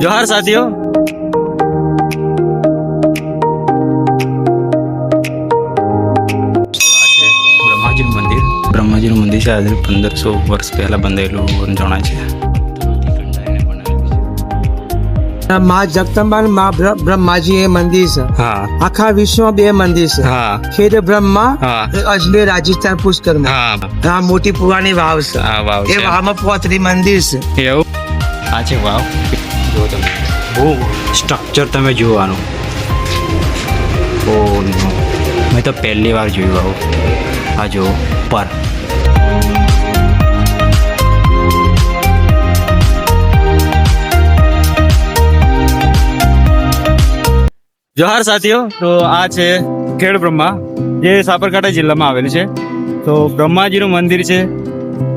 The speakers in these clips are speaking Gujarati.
जोहार साथियों। બ્રહ્માજીનું મંદિર છે આજે 1500 વર્ષ પહેલા બંધાયેલું જણાય છે। माँ जगदम्बा माँ ब्रह्माजी ये मंदिर से हाँ आखा विश्व में बे मंदिर से हाँ खेड ब्रह्मा हाँ अजमेर राजस्थान पुष्कर में हाँ हाँ मोटी पुरानी वाव से हाँ वाव ये છે। वाव में पोतरी मंदिर से એવું આ છે વાવ। જો તમે બહુ સ્ટ્રક્ચર તમે જુઓ આનું। ઓ નો મેં તો પહેલી વાર જોયું આવું। આ જો પર જોહાર સાથીઓ। તો આ છે ખેડ બ્રહ્મા જે સાબરકાંઠા જિલ્લામાં આવેલું છે। તો બ્રહ્માજીનું મંદિર છે।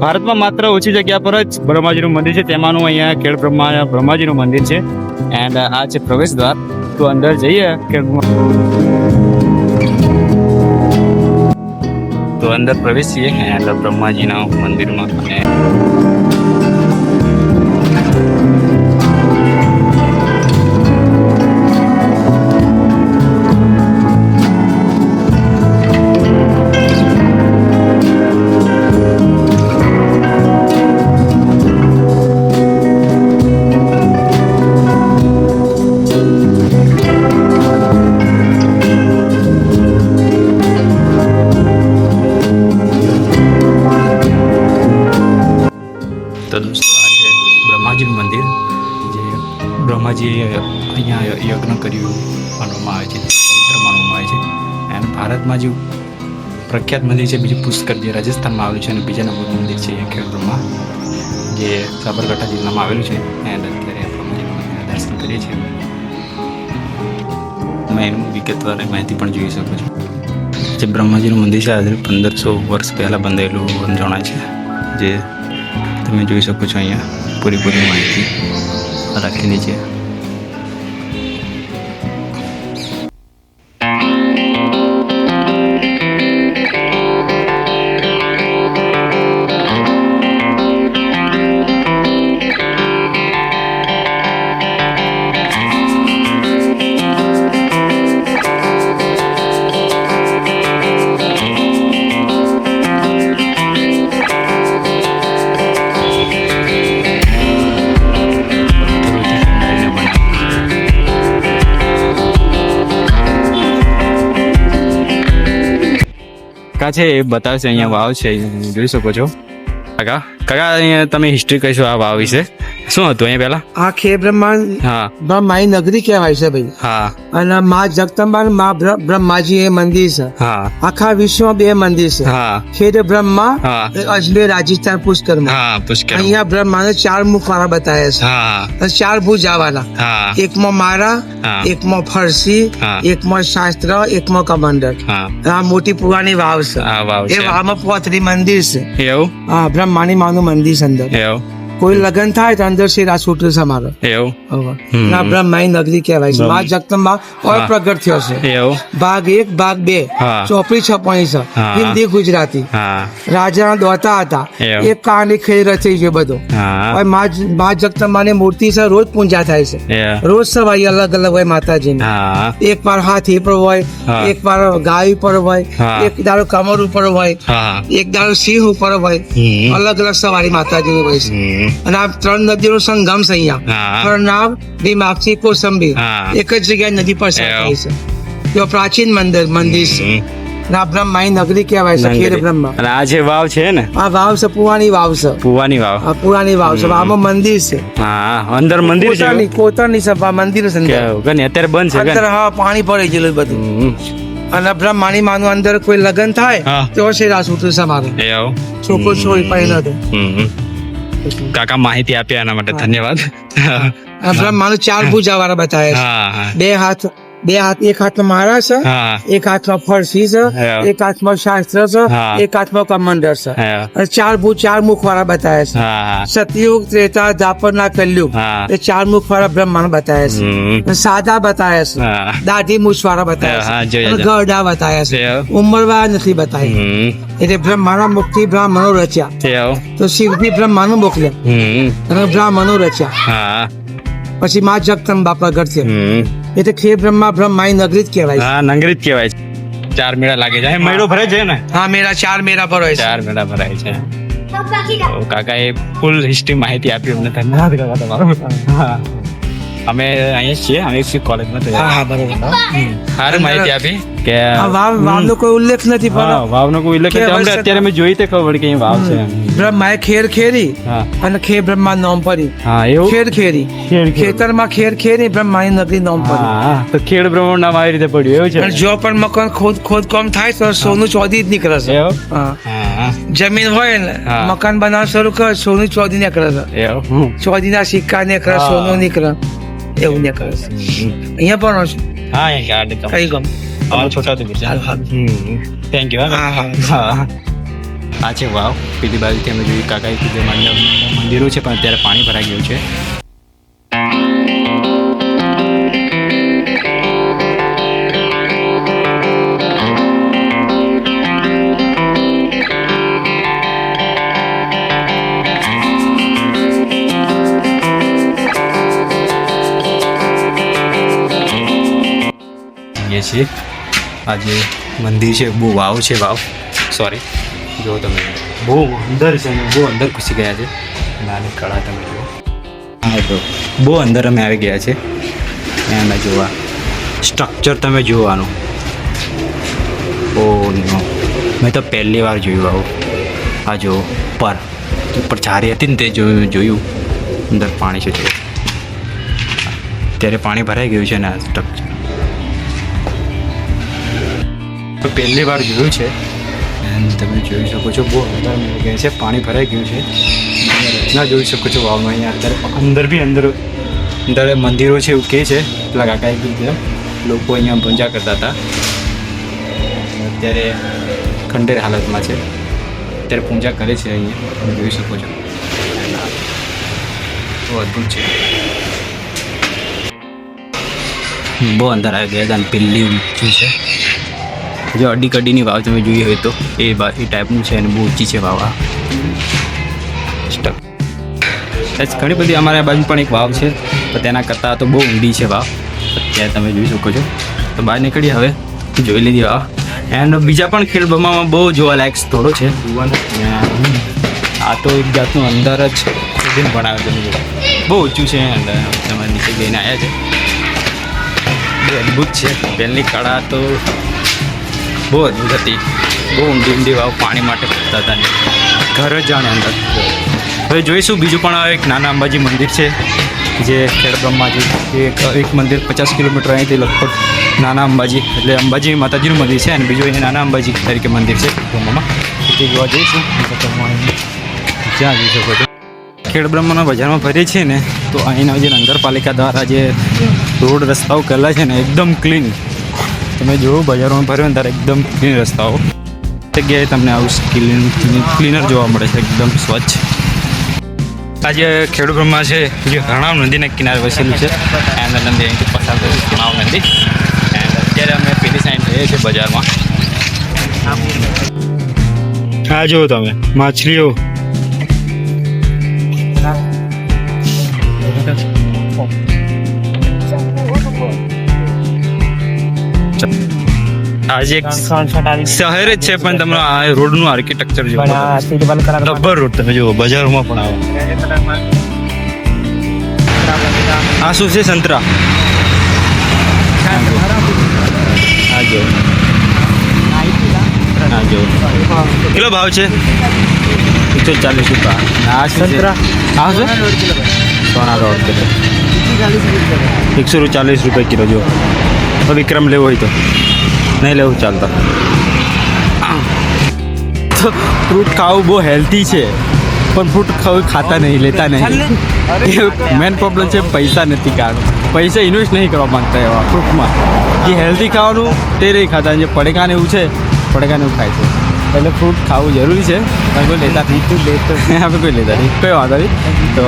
ભારતમાં માત્ર ઓછી જગ્યા પર જ બ્રહ્માજીનું મંદિર છે, તેમાંનું અહીંયા ખેડ બ્રહ્માજીનું મંદિર છે। એન્ડ આ છે પ્રવેશ દ્વાર। તો અંદર જઈએ ખેડ તો અંદર પ્રવેશીએ એન્ડ બ્રહ્માજીના મંદિરમાં। અને તો દોસ્તો આ છે બ્રહ્માજીનું મંદિર જે બ્રહ્માજીએ અહીંયા યજ્ઞ કર્યું માનવામાં આવે છે, પવિત્ર માનવામાં આવે છે। એન્ડ ભારતમાં જે પ્રખ્યાત મંદિર છે બીજું પુષ્કર જે રાજસ્થાનમાં આવેલું છે, અને બીજા નંબરનું મંદિર છે ખેડ બ્રહ્મા જે સાબરકાંઠા જિલ્લામાં આવેલું છે। એન્ડ અત્યારે બ્રહ્માજીનું મંદિરના દર્શન કરીએ છીએ। તમે એનું વિગતવાર માહિતી પણ જોઈ શકો છો। જે બ્રહ્માજીનું મંદિર છે આજે 1500 વર્ષ પહેલાં બંધાયેલું જણાય છે। જે તમે જોઈ શકો છો અહીંયા પૂરી માહિતી રાખેલી છે। કાકા છે એ બતાવશે। અહીંયા વાવ છે જોઈ શકો છો। કાકા અહીંયા તમે હિસ્ટ્રી કહીશો આ વાવ વિશે, શું હતું અહીંયા પહેલા? આ ખેડ બ્રહ્મા હા બ્રહ્માની નગરી કહેવાય છે ભાઈ। હા અને માँ जगदम्बा माँ ब्रह्माजी ये मंदिर से હા आखा विश्व में बे मंदिर से હા खेड ब्रह्मा હા अजमेर राजस्थान पुष्कर में હા પુષ્કર અહીંયા બ્રહ્માને 4 મુખ વાળા બતાવ્યા છે હા અને 4 ભુજા વાળા। હા એકમાં મારા, હા એકમાં ફરસી, હા એકમાં શાસ્ત્ર, એકમાં કમંડળ। હા આ મોટી પુરાની વાવ છે આ વાવ એ છે। વાવમાં પોતરી મંदिर છે। એવું હા બ્રહ્માની માનું મંदिर છે અંદર। એવું કોઈ લગ્ન થાય તો અંદર શેરા છૂટે છે અમારો। એવું આ બ્રહ્માની નગરી કહેવાય છે। માँ जगदम्बा और હા। પ્રગટ થયો છે। એવું ભાગ 1 ભાગ 2 હા। ચોપડી છપાણી છે હા। હિન્દી ગુજરાતી। હા રાજા દોતા હતા એવું। એક કહાની ખેલ રચી છે બધો। હા और माँ जगदम्बाની મૂર્તિ છે રોજ પૂજા થાય છે। એ રોજ સવારે અલગ અલગ હોય માતાજીની। હા એક વાર હાથી પર હોય, હા। એક વાર ગાય ઉપર હોય, હા। એક દાડો કમર ઉપર હોય, હા એક દાડો સિંહ ઉપર હોય। અલગ અલગ સવારી માતાજીની હોય છે। અને આ 3 નદીનો સંગમ છે અહીંયા। હા હરનાવ, ભીમાક્ષી, કોસંબી હા એક જ જગ્યાએ નદી પસાર એવું। થાય છે। તો પ્રાચીન મંદિર છે। અને આ બ્રહ્માની નગરી કહેવાય છે ખેડ બ્રહ્મા। અને આ જે વાવ છે ને આ વાવ છે પુરાણી વાવ છે। પુવાની વાવ આ પુરાણી વાવ છે। આમાં મંદિર છે હા અંદર મંદિર છે કોતરની સભા મંદિર છે અંદર। કે ને અત્યારે બંધ છે અંદર હા પાણી પડી ગયેલું બધું। અને બ્રહ્માની માનું અંદર કોઈ લગ્ન થાય હા। તો શેરા છૂટે છે અમારો। એવું છોકરો છોડી પહેલા તો કાકા માહિતી આપ્યા એના માટે ધન્યવાદ। આ બ્રહ્માનું 4 ભુજા વાળા બતાવ્યા હા હા છે। બે હાથ એક હાથમાં મારા છે, હા એક હાથમાં ફરસી છે, હા। એક હાથમાં શાસ્ત્ર છે, હા। એક હાથમાં કમંડળ છે। હા અને 4 મુખ વાળા બતાવ્યા છે। હા સતયુગ, ત્રેતા, દ્વાપર ના કલયુગ હા એ 4 મુખ વાળા બ્રહ્માંડ બતાવ્યા છે। અને સાદા બતાવ્યા છે, હા દાઢી મૂછ વાળા બતાવ્યા હા, છે, જોયા અને છે। ગરડા બતાવ્યા છે, એવું ઉંમરવાળા નથી બતાવ્યા। એટલે બ્રહ્માના મુખથી બ્રાહ્મણો રચ્યા, એવું તો શિવથી બ્રહ્માનું મોકલ્યા અને બ્રાહ્મણો રચ્યા। હા પછી મા જગદંબા પ્રગટ છે હમ એટલે ખેડ બ્રહ્મા બ્રહ્માની નગરી જ કહેવાય છે. હા નગરી જ કહેવાય છે. 4 મેળા લાગે છે. મેળો ભરાય છે ને? હા મેળા 4 મેળા ભરાય છે. 4 મેળા ભરાય છે. તો કાકા એ ફૂલ હિસ્ટ્રી માહિતી આપી અમને. ધન્યવાદ કાકા તમારો. હા અમે અહીંયા જ છીએ. અમે એક કોલેજમાં તો હા બરોબર. સારી માહિતી આપી કે આ વાવનો કોઈ ઉલ્લેખ નથી હા પણ વાવનો કોઈ ઉલ્લેખ નથી. અમને અત્યારે મેં જોઈ તે ખબર પડી કે અહીં વાવ છે. બ્રહ્માએ ખેર ખેરી હા અને ખેર બ્રહ્મા નામ પડી. હા એવું ખેર ખેરી ખેડ ખેતરમાં ખેર ખેરી બ્રહ્માની નગરી નામ પડી. હા તો ખેડ બ્રહ્મણ નામ આવી રીતે પડ્યું એવું અને છે. જો પણ મકાન ખોદકામ થાય તો સોનું ચોધી જ નીકળે છે. એવું હા હા જમીન હોય ને હા. મકાન બનાવવાનું શરૂ કરે સોનું ચોધી નીકળે છે. એવું ચોધીના સિક્કા નીકળે હા. સોનું નીકળે એવું નીકળે છે. અહીંયા પણ છે. હા અહીં ગાર્ડન કઈ ગમ છોટા હાલ હાલ થેન્ક યુ હા હા હા આ છે વાવ. પેલી બાજુથી અમે જોયું કાકાએ કીધું મંદિરો છે પણ અત્યારે પાણી ભરાઈ ગયું છે. એ છે આ જે મંદિર છે બહુ વાવ છે. વાવ સોરી જો તમે બહુ અંદર છે અને બહુ અંદર ઘૂસી ગયા છે. નાની કળા તમે જુઓ. હા તો બહુ અંદર અમે આવી ગયા છે. એમાં જોવા સ્ટ્રક્ચર તમે જોવાનું. ઓ નો મેં તો પહેલી વાર જોયું આવું. આ જો ઉપર ચારી હતી ને તે જોયું અંદર પાણી છે. જો ત્યારે પાણી ભરાઈ ગયું છે ને આ સ્ટ્રક્ચર તો પહેલી વાર જોયું છે. અને તમે જોઈ શકો છો બહુ અંદર મળી ગયા છે. પાણી ભરાઈ ગયું છે. રચના જોઈ શકો છો વાવમાં. અહીંયા અત્યારે અંદર મંદિરો છે એવું કહે છે. પેલા કાકાએ કીધું લોકો અહીંયા પૂજા કરતા હતા. અત્યારે ખંડેર હાલતમાં છે. અત્યારે પૂજા કરે છે અહીંયા તમે જોઈ શકો છો. બહુ અદ્ભુત છે. બહુ અંદર આવી ગયા હતા અને પેલી ઊંચી છે. જો અડી કડીની વાવ તમે જોઈ હોય તો એ ટાઈપનું છે અને બહુ ઊંચી છે વાવ. ઘણી બધી અમારા બાજુ પણ એક વાવ છે તો તેના કરતાં તો બહુ ઊંડી છે વાવ. અત્યારે તમે જોઈ શકો છો. તો બહાર નીકળી હવે જોઈ લીધી વાવ. એન્ડ બીજા પણ ખેડ બ્રહ્મામાં બહુ જોવાલાયક સ્થળો છે. આ તો એક જાતનું અંદર જ સુધીને બનાવે તમે જો બહુ ઊંચું છે. અંદર તમે નીચે જઈને આવ્યા છે. બહુ અદ્ભુત છે. પહેલી કળા તો બહુ અદ્ભુત હતી. બહુ ઊંડી વાવ પાણી માટે કરતા હતા ને ઘર જ જાણે અંદર. હવે જોઈશું બીજું પણ એક નાના અંબાજી મંદિર છે જે ખેડ બ્રહ્માજી એક મંદિર 50 કિલોમીટર અહીંથી લગભગ નાના અંબાજી એટલે અંબાજી માતાજીનું મંદિર છે અને બીજું અહીંયા નાના અંબાજી તરીકે મંદિર છે બ્રહ્મામાં. તે જોવા જઈશું. જ્યાં જોઈ શકો છો ખેડ બ્રહ્માના બજારમાં ફરીએ છીએ ને તો અહીંના જે નગરપાલિકા દ્વારા જે રોડ રસ્તાઓ કરેલા છે ને એકદમ ક્લીન. તમે જુઓ બજારોમાં ફર્યો ને ત્યારે એકદમ ક્લીન રસ્તાઓ. જગ્યાએ તમને આવું ક્લીનર જોવા મળે છે. એકદમ સ્વચ્છ. આ જે ખેડ બ્રહ્મા છે જે હરણાવ નદીના કિનારે વસેલું છે. એન્ડ નદી અહીંથી પસાર થયું હરણાવ નદી. એન્ડ અત્યારે અમે પેલી સાઈડ જઈએ છીએ બજારમાં. આ જુઓ તમે માછલીઓ. આજે એક શહેર જ છે પણ તમને આ રોડનું આર્કિટેક્ચર જુઓ. રબર રોડ તમે જુઓ. બજારોમાં પણ આવે. આ શું છે? સંતરા. આ જો કેટલો ભાવ છે? 140 રૂપિયા. આ શું છે? આ શું? સોના રોડ કિલો 140 રૂપિયા કિલો. જો વિક્રમ લેવો હોય તો નહીં લેવું ચાલતા. તો ફ્રૂટ ખાવું બહુ હેલ્ધી છે પણ ફ્રૂટ ખાતા નહીં, લેતા નહીં. મેન પ્રોબ્લેમ છે પૈસા નથી. કારણ પૈસા ઇન્વેસ્ટ નહીં કરવા માંગતા એવા ફ્રૂટમાં. જે હેલ્ધી ખાવાનું તે નહીં ખાતા. જે પડેકાને એવું છે પડેકાને એવું ખાય છે. એટલે ફ્રૂટ ખાવું જરૂરી છે પણ કોઈ લેતા નહીં. આપણે કોઈ લેતા નહીં. કોઈ વાંધો નહીં. તો